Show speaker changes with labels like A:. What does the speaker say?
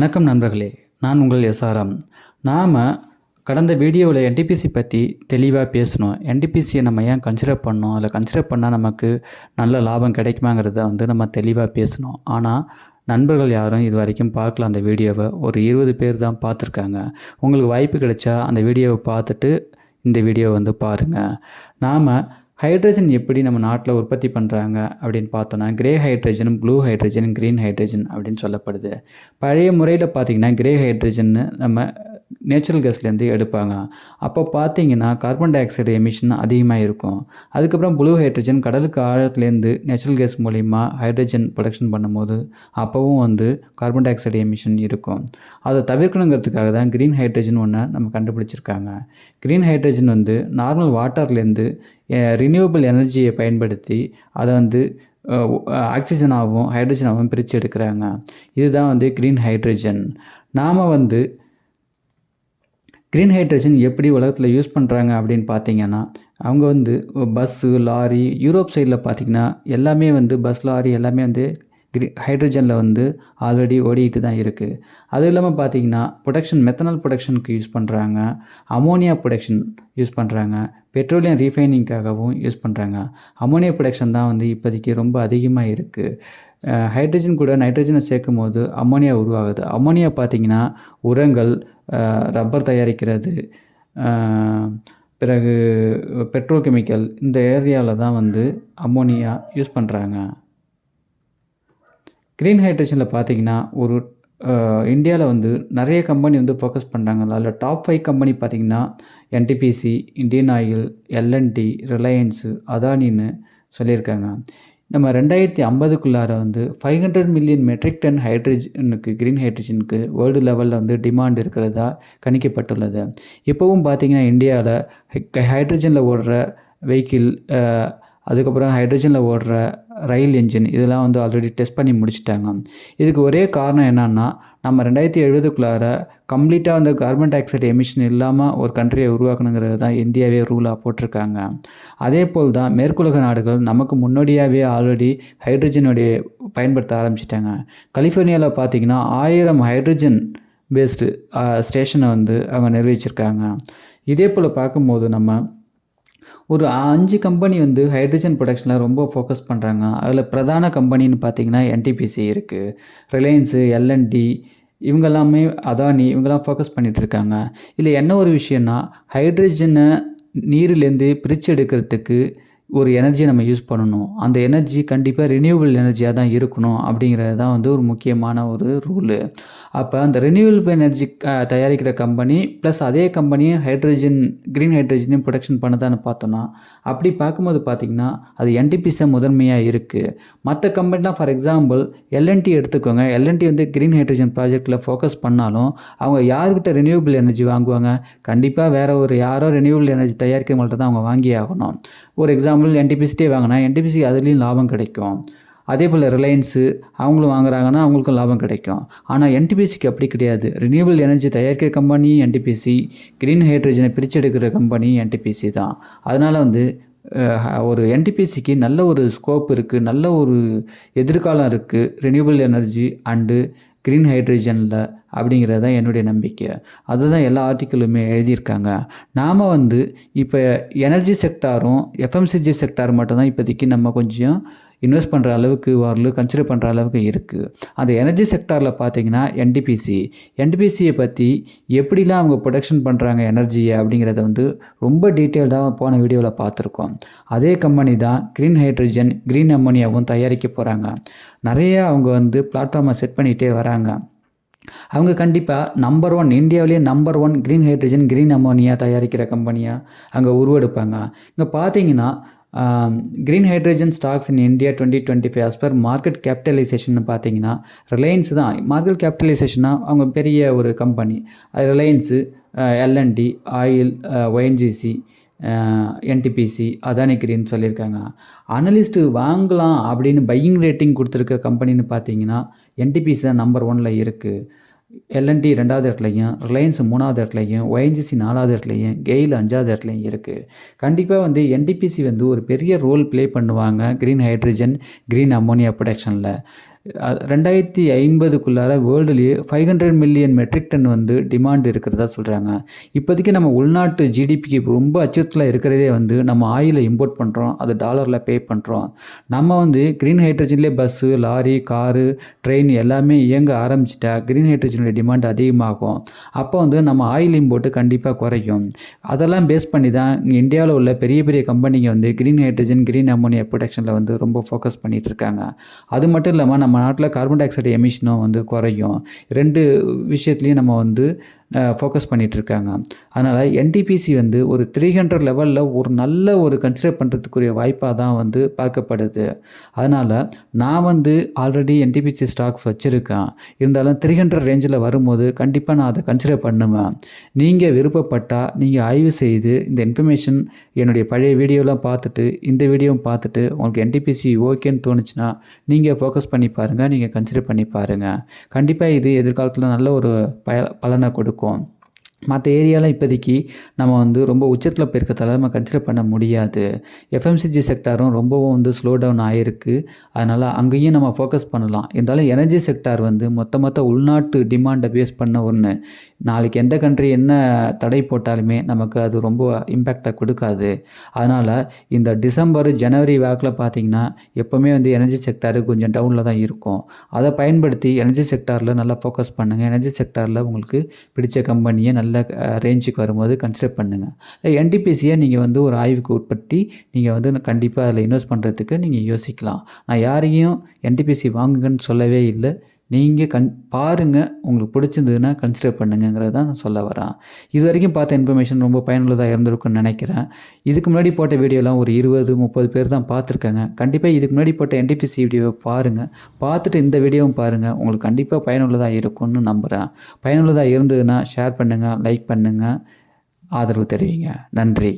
A: வணக்கம் நண்பர்களே, நான் உங்கள் எஸ்ஆர்எம். நாம் கடந்த வீடியோவில் என்டிபிசி பற்றி தெளிவாக பேசணும். என்டிபிசியை நம்ம ஏன் கன்சிடர் பண்ணோம், அதில் கன்சிடர் பண்ணால் நமக்கு நல்ல லாபம் கிடைக்குமாங்கிறத நம்ம தெளிவாக பேசணும். ஆனால் நண்பர்கள் யாரும் இது வரைக்கும் பார்க்கல. அந்த வீடியோவை ஒரு 20 பேர் தான் பார்த்துருக்காங்க. உங்களுக்கு வாய்ப்பு கிடைச்சா அந்த வீடியோவை பார்த்துட்டு இந்த வீடியோவை பாருங்கள். நாம் ஹைட்ரஜன் எப்படி நம்ம நாட்டில் உற்பத்தி பண்ணுறாங்க அப்படின்னு பார்த்தோன்னா, grey hydrogen, blue hydrogen, green hydrogen அப்படின்னு சொல்லப்படுது. பழைய முறையில் பார்த்திங்கன்னா கிரே ஹைட்ரஜன்னு நம்ம நேச்சுரல் கேஸ்லேருந்து எடுப்பாங்க. அப்போ பார்த்திங்கன்னா கார்பன் டை ஆக்சைடு எமிஷன் அதிகமாக இருக்கும். அதுக்கப்புறம் ப்ளூ ஹைட்ரஜன் கடலுக்கு ஆழத்துலேருந்து நேச்சுரல் கேஸ் மூலிமா ஹைட்ரஜன் ப்ரொடக்ஷன் பண்ணும்போது அப்போவும் கார்பன் டை ஆக்சைடு எமிஷன் இருக்கும். அதை தவிர்க்கணுங்கிறதுக்காக தான் க்ரீன் ஹைட்ரஜன் ஒன்று நம்ம கண்டுபிடிச்சிருக்காங்க. க்ரீன் ஹைட்ரஜன் நார்மல் வாட்டர்லேருந்து ரினியூவபிள் எனர்ஜியை பயன்படுத்தி அதை ஆக்சிஜனாகவும் ஹைட்ரஜனாகவும் பிரித்து எடுக்கிறாங்க. இதுதான் க்ரீன் ஹைட்ரஜன். நாம் க்ரீன் ஹைட்ரஜன் எப்படி உலகத்தில் யூஸ் பண்ணுறாங்க அப்படின்னு பார்த்தீங்கன்னா, அவங்க பஸ்ஸு, லாரி, யூரோப் சைடில் பார்த்திங்கன்னா எல்லாமே பஸ், லாரி எல்லாமே ஹைட்ரஜனில் ஆல்ரெடி ஓடிக்கிட்டு தான் இருக்குது. அதுவும் இல்லாமல் பார்த்திங்கன்னா மெத்தனால் ப்ரொடக்ஷனுக்கு யூஸ் பண்ணுறாங்க, அமோனியா ப்ரொடக்ஷன் யூஸ் பண்ணுறாங்க, பெட்ரோலியம் ரீஃபைனிங்காகவும் யூஸ் பண்ணுறாங்க. அமோனியா ப்ரொடக்ஷன் தான் இப்போதைக்கு ரொம்ப அதிகமாக இருக்குது. ஹைட்ரஜன் கூட நைட்ரஜனை சேர்க்கும் போது அமோனியா உருவாகுது. அமோனியா பார்த்திங்கன்னா உரங்கள், ரப்பர் தயாரிக்கிறது, பிறகு பெட்ரோல் கெமிக்கல், இந்த ஏரியாவில் தான் அமோனியா யூஸ் பண்ணுறாங்க. க்ரீன் ஹைட்ரஜனில் பார்த்திங்கன்னா இந்தியாவில் நிறைய கம்பெனி ஃபோக்கஸ் பண்ணுறாங்க. அதில் டாப் 5 கம்பெனி பார்த்திங்கன்னா NTPC, Indian Oil, L and T, Reliance, அதானின்னு சொல்லியிருக்காங்க. நம்ம 2050க்குள்ளார 500 மில்லியன் மெட்ரிக் டன் க்ரீன் ஹைட்ரஜனுக்கு வேர்ல்டு லெவலில் டிமாண்ட் இருக்கிறதா கணிக்கப்பட்டுள்ளது. இப்போவும் பார்த்திங்கன்னா இந்தியாவில் ஹைட்ரஜனில் ஓடுற வெஹிக்கிள், அதுக்கப்புறம் ஹைட்ரஜனில் ஓடுற ரயில் என்ஜின் இதெல்லாம் ஆல்ரெடி டெஸ்ட் பண்ணி முடிச்சிட்டாங்க. இதுக்கு ஒரே காரணம் என்னன்னா, நம்ம 2070க்குள்ளார கம்ப்ளீட்டாக கார்பன் டை ஆக்சைடு எமிஷன் இல்லாமல் ஒரு கண்ட்ரியை உருவாக்கணுங்கிறது தான் இந்தியாவே ரூலாக போட்டிருக்காங்க. அதே போல் தான் மேற்குலக நாடுகள் நமக்கு முன்னோடியாகவே ஆல்ரெடி ஹைட்ரஜனுடைய பயன்படுத்த ஆரம்பிச்சிட்டாங்க. கலிஃபோர்னியாவில் பார்த்திங்கன்னா 1000 ஹைட்ரஜன் பேஸ்டு ஸ்டேஷனை அவங்க நிர்வகிச்சிருக்காங்க. இதே போல் பார்க்கும்போது நம்ம ஒரு 5 கம்பெனி ஹைட்ரஜன் ப்ரொடக்ஷனில் ரொம்ப ஃபோக்கஸ் பண்ணுறாங்க. அதில் பிரதான கம்பெனின்னு பார்த்திங்கன்னா என்டிபிசி இருக்குது, ரிலையன்ஸு, எல்என்டி, இவங்கெல்லாமே அதானி, இவங்கெல்லாம் ஃபோக்கஸ் பண்ணிகிட்ருக்காங்க. இதில் என்ன ஒரு விஷயம்னா, ஹைட்ரஜனை நீரிலேருந்து பிரித்து எடுக்கிறதுக்கு ஒரு எனர்ஜியை நம்ம யூஸ் பண்ணணும். அந்த எனர்ஜி கண்டிப்பாக ரினியூவபிள் எனர்ஜியாக தான் இருக்கணும் அப்படிங்கிறது தான் ஒரு முக்கியமான ஒரு ரூலு. அப்போ அந்த ரினியூவபிள் எனர்ஜி தயாரிக்கிற கம்பெனி ப்ளஸ் அதே கம்பெனியும் க்ரீன் ஹைட்ரஜனையும் ப்ரொடக்ஷன் பண்ணதான்னு பார்த்தோன்னா, அப்படி பார்க்கும்போது பார்த்திங்கன்னா அது என்டிபிசி தான் முதன்மையாக இருக்குது. மற்ற கம்பெனிலாம் ஃபார் எக்ஸாம்பிள் எல்என்டி எடுத்துக்கோங்க. எல்என்டி க்ரீன் ஹைட்ரஜன் ப்ராஜெக்டில் ஃபோக்கஸ் பண்ணாலும் அவங்க யார்கிட்ட ரினியூவபிள் எனர்ஜி வாங்குவாங்க? கண்டிப்பாக வேறு யாரோ ரினியூவபிள் எனர்ஜி தயாரிக்கிறவங்கள்ட்ட தான் அவங்க வாங்கி ஆகணும். ஒரு எக்ஸாம்பிள் என்டிபிசிட்டே வாங்கினா என்டிபிசி அதுலேயும் லாபம் கிடைக்கும். அதே போல் ரிலையன்ஸு அவங்களும் வாங்குறாங்கன்னா அவங்களுக்கும் லாபம் கிடைக்கும். ஆனால் என்டிபிசிக்கு அப்படி கிடையாது. ரினியூவபிள் எனர்ஜி தயாரிக்கிற கம்பெனி என்டிபிசி, க்ரீன் ஹைட்ரஜனை பிரிச்செடுக்கிற கம்பெனி என்டிபிசி தான். அதனால் ஒரு என்டிபிசிக்கு நல்ல ஒரு ஸ்கோப் இருக்குது, நல்ல ஒரு எதிர்காலம் இருக்குது ரினியூவபிள் எனர்ஜி அண்டு க்ரீன் ஹைட்ரஜனில் அப்படிங்கிறது தான் என்னுடைய நம்பிக்கை. அதுதான் எல்லா ஆர்டிக்கிளுமே எழுதியிருக்காங்க. நாம் இப்போ எனர்ஜி செக்டாரும் எஃப்எம்சிஜி செக்டார் மட்டும்தான் இப்போதைக்கு நம்ம கொஞ்சம் இன்வெஸ்ட் பண்ணுற அளவுக்கு கன்சிடர் பண்ணுற அளவுக்கு இருக்குது. அந்த எனர்ஜி செக்டாரில் பார்த்திங்கன்னா என்டிபிசியை பற்றி எப்படிலாம் அவங்க ப்ரொடக்ஷன் பண்ணுறாங்க எனர்ஜியை அப்படிங்கிறத ரொம்ப டீட்டெயில்டாக போன வீடியோவில் பார்த்துருக்கோம். அதே கம்பெனி தான் க்ரீன் ஹைட்ரஜன், க்ரீன் அம்மோனியாவும் தயாரிக்க போகிறாங்க. நிறைய அவங்க பிளாட்ஃபார்மை செட் பண்ணிகிட்டே வராங்க. அவங்க கண்டிப்பாக நம்பர் 1 இந்தியாவிலேயே number 1 green hydrogen, green ammonia தயாரிக்கிற கம்பெனியாக அங்கே உருவெடுப்பாங்க. இங்கே பார்த்தீங்கன்னா green hydrogen stocks in India 2025 as per market capitalisation பார்த்தீங்கன்னா ரிலையன்ஸ் தான் மார்க்கெட் கேபிட்டலைசேஷனாக அவங்க பெரிய ஒரு கம்பெனி. அது ரிலையன்ஸு, எல்என்டி, ஆயில், ஒஎன்ஜிசி, என்டிபிசி, அதானி க்ரீன் சொல்லியிருக்காங்க. அனலிஸ்ட்டு வாங்கலாம் அப்படின்னு பையிங் ரேட்டிங் கொடுத்துருக்க கம்பெனின்னு பார்த்தீங்கன்னா என்டிபிசி தான் நம்பர் 1ல் இருக்குது. எல்என்டி 2வது இடத்துலையும், ரிலையன்ஸ் 3வது இடத்துலையும், ஒஎன்ஜிசி 4வது இடத்துலையும், கெயில் 5வது இடத்துலையும் இருக்குது. கண்டிப்பாக என்டிபிசி ஒரு பெரிய ரோல் ப்ளே பண்ணுவாங்க க்ரீன் ஹைட்ரஜன், க்ரீன் அம்மோனியா ப்ரொடக்ஷனில். 2050க்குள்ளார வேர்ல்டுலேயே 500 மில்லியன் மெட்ரிக் டன் வந்து டிமாண்ட் இருக்கிறதா சொல்கிறாங்க. இப்போதைக்கு நம்ம உள்நாட்டு ஜிடிபிக்கு ரொம்ப அச்சுறுத்தலாக இருக்கிறதே வந்து நம்ம ஆயிலை இம்போர்ட் பண்ணுறோம், அது டாலரில் பே பண்ணுறோம். நம்ம வந்து க்ரீன் ஹைட்ரஜன்லேயே பஸ்ஸு, லாரி, காரு, ட்ரெயின் எல்லாமே இயங்க ஆரம்பிச்சிட்டா க்ரீன் ஹைட்ரஜனுடைய டிமாண்ட் அதிகமாகும். அப்போ வந்து நம்ம ஆயில் இம்போர்ட்டு கண்டிப்பாக குறையும். அதெல்லாம் பேஸ் பண்ணி தான் இங்கே இந்தியாவில் உள்ள பெரிய பெரிய கம்பெனிங்க வந்து க்ரீன் ஹைட்ரஜன், க்ரீன் அமோனியா ப்ரொடக்ஷனில் வந்து ரொம்ப ஃபோக்கஸ் பண்ணிகிட்டு இருக்காங்க. அது மட்டும் இல்லாமல் நம்ம நாட்டில் கார்பன் டை ஆக்சைடு எமிஷனும் வந்து குறையும். 2 விஷயத்துலையும் நம்ம வந்து ஃபோக்கஸ் பண்ணிகிட்ருக்காங்க. அதனால் என்டிபிசி வந்து ஒரு 300 லெவலில் ஒரு நல்ல ஒரு கன்சிடர் பண்ணுறதுக்குரிய வாய்ப்பாக தான் வந்து பார்க்கப்படுது. அதனால் நான் வந்து ஆல்ரெடி என்டிபிசி ஸ்டாக்ஸ் வச்சுருக்கேன். இருந்தாலும் 300 ரேஞ்சில் வரும்போது கண்டிப்பாக நான் அதை கன்சிடர் பண்ணுவேன். நீங்கள் விருப்பப்பட்டால் நீங்கள் ஆய்வு செய்து இந்த இன்ஃபர்மேஷன் என்னுடைய பழைய வீடியோலாம் பார்த்துட்டு இந்த வீடியோவும் பார்த்துட்டு உங்களுக்கு என்டிபிசி ஓகேன்னு தோணுச்சுன்னா நீங்கள் ஃபோக்கஸ் பண்ணி பாருங்கள், நீங்கள் கன்சிடர் பண்ணி பாருங்கள். கண்டிப்பாக இது எதிர்காலத்தில் நல்ல ஒரு பலனை கொடுக்கும். மற்ற ஏரியாலாம் இப்போதைக்கு நம்ம வந்து ரொம்ப உச்சத்தில் போயிருக்கிறதால நம்ம கன்சிடர் பண்ண முடியாது. எஃப்எம்சிஜி செக்டாரும் ரொம்பவும் வந்து ஸ்லோ டவுன் ஆகிருக்கு. அதனால் அங்கேயும் நம்ம ஃபோக்கஸ் பண்ணலாம். இருந்தாலும் எனர்ஜி செக்டார் வந்து மொத்த உள்நாட்டு டிமாண்டை பேஸ் பண்ண ஒன்று. நாளைக்கு எந்த கண்ட்ரி என்ன தடை போட்டாலுமே நமக்கு அது ரொம்ப இம்பேக்டை கொடுக்காது. அதனால் இந்த டிசம்பர், ஜனவரி வாக்கில் பார்த்திங்கன்னா எப்போவுமே வந்து எனர்ஜி செக்டாரு கொஞ்சம் டவுனில் தான் இருக்கும். அதை பயன்படுத்தி எனர்ஜி செக்டாரில் நல்லா ஃபோக்கஸ் பண்ணுங்கள். எனர்ஜி செக்டாரில் உங்களுக்கு பிடிச்ச கம்பெனியை நல்ல ரேஞ்சுக்கு வரும்போது கன்சிடர் பண்ணுங்கள். என்டிபிசியை நீங்கள் வந்து ஒரு ஆய்வுக்கு உட்படுத்தி நீங்கள் வந்து கண்டிப்பாக அதில் இன்வெஸ்ட் பண்ணுறதுக்கு நீங்கள் யோசிக்கலாம். நான் யாரையும் என்டிபிசி வாங்குங்கன்னு சொல்லவே இல்லை. நீங்கள் பாருங்கள், உங்களுக்கு பிடிச்சிருந்ததுன்னா கன்சிடர் பண்ணுங்கிறது தான் நான் சொல்ல வரேன். இது வரைக்கும் பார்த்த இன்ஃபர்மேஷன் ரொம்ப பயனுள்ளதாக இருந்திருக்குன்னு நினைக்கிறேன். இதுக்கு முன்னாடி போட்ட வீடியோலாம் ஒரு 20-30 பேர் தான் பார்த்துருக்காங்க. கண்டிப்பாக இதுக்கு முன்னாடி போட்ட என்டிபிசி வீடியோவை பாருங்கள். பார்த்துட்டு இந்த வீடியோவும் பாருங்கள். உங்களுக்கு கண்டிப்பாக பயனுள்ளதாக இருக்கும்னு நம்புகிறேன். பயனுள்ளதாக இருந்ததுன்னா ஷேர் பண்ணுங்கள், லைக் பண்ணுங்கள், ஆதரவு தெரிவிங்க. நன்றி.